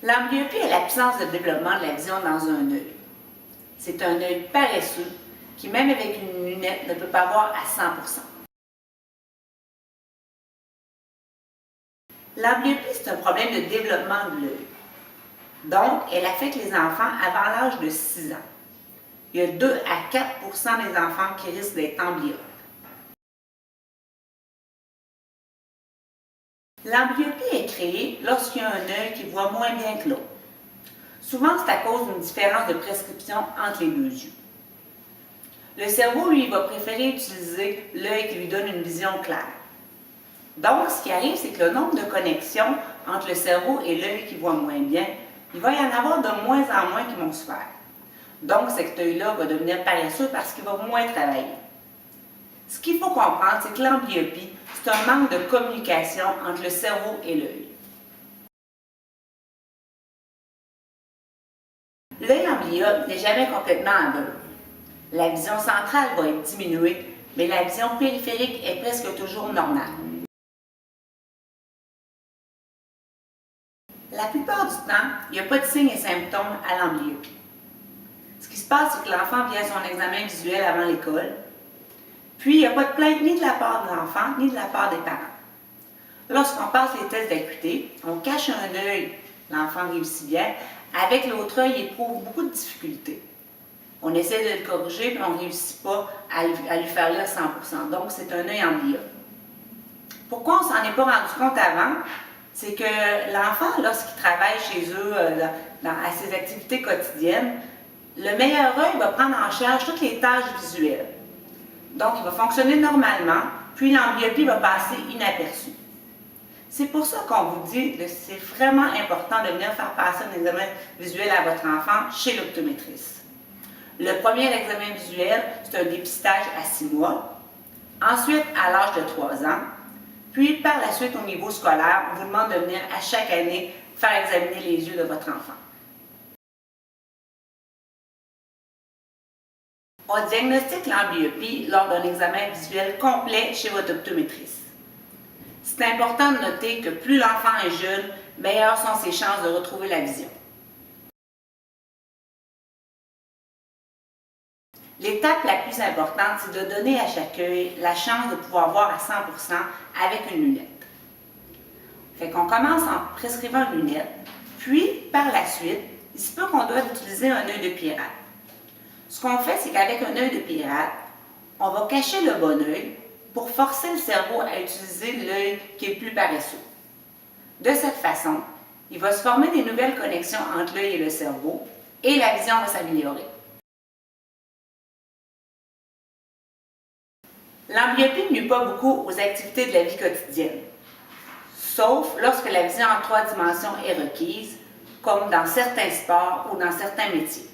L'amblyopie est l'absence de développement de la vision dans un œil. C'est un œil paresseux qui, même avec une lunette, ne peut pas voir à 100%. L'amblyopie, c'est un problème de développement de l'œil. Donc, elle affecte les enfants avant l'âge de 6 ans. Il y a 2 à 4% des enfants qui risquent d'être amblyopes. L'amblyopie est créée lorsqu'il y a un œil qui voit moins bien que l'autre. Souvent, c'est à cause d'une différence de prescription entre les deux yeux. Le cerveau, lui, va préférer utiliser l'œil qui lui donne une vision claire. Donc, ce qui arrive, c'est que le nombre de connexions entre le cerveau et l'œil qui voit moins bien, il va y en avoir de moins en moins qui vont se faire. Donc, cet œil-là va devenir paresseux parce qu'il va moins travailler. Ce qu'il faut comprendre, c'est que l'amblyopie, c'est un manque de communication entre le cerveau et l'œil. L'œil amblyope n'est jamais complètement aveugle. La vision centrale va être diminuée, mais la vision périphérique est presque toujours normale. La plupart du temps, il n'y a pas de signes et symptômes à l'amblyopie. Ce qui se passe, c'est que l'enfant vient à son examen visuel avant l'école, puis il n'y a pas de plainte ni de la part de l'enfant, ni de la part des parents. Lorsqu'on passe les tests d'acuité, on cache un œil, l'enfant réussit bien, avec l'autre œil, il éprouve beaucoup de difficultés. On essaie de le corriger, mais on ne réussit pas à lui faire lire 100%. Donc, c'est un œil amblyope. Pourquoi on ne s'en est pas rendu compte avant? C'est que l'enfant, lorsqu'il travaille chez eux, à ses activités quotidiennes, le meilleur œil va prendre en charge toutes les tâches visuelles. Donc, il va fonctionner normalement, puis l'amblyopie va passer inaperçue. C'est pour ça qu'on vous dit que c'est vraiment important de venir faire passer un examen visuel à votre enfant chez l'optométriste. Le premier examen visuel, c'est un dépistage à 6 mois. Ensuite, à l'âge de 3 ans. Puis, par la suite, au niveau scolaire, on vous demande de venir à chaque année faire examiner les yeux de votre enfant. On diagnostique l'amblyopie lors d'un examen visuel complet chez votre optométriste. C'est important de noter que plus l'enfant est jeune, meilleures sont ses chances de retrouver la vision. L'étape la plus importante, c'est de donner à chaque œil la chance de pouvoir voir à 100% avec une lunette. Fait qu'on commence en prescrivant une lunette, puis par la suite, il se peut qu'on doive utiliser un œil de pirate. Ce qu'on fait, c'est qu'avec un œil de pirate, on va cacher le bon œil pour forcer le cerveau à utiliser l'œil qui est le plus paresseux. De cette façon, il va se former des nouvelles connexions entre l'œil et le cerveau et la vision va s'améliorer. L'amblyopie ne nuit pas beaucoup aux activités de la vie quotidienne, sauf lorsque la vision en 3 dimensions est requise, comme dans certains sports ou dans certains métiers.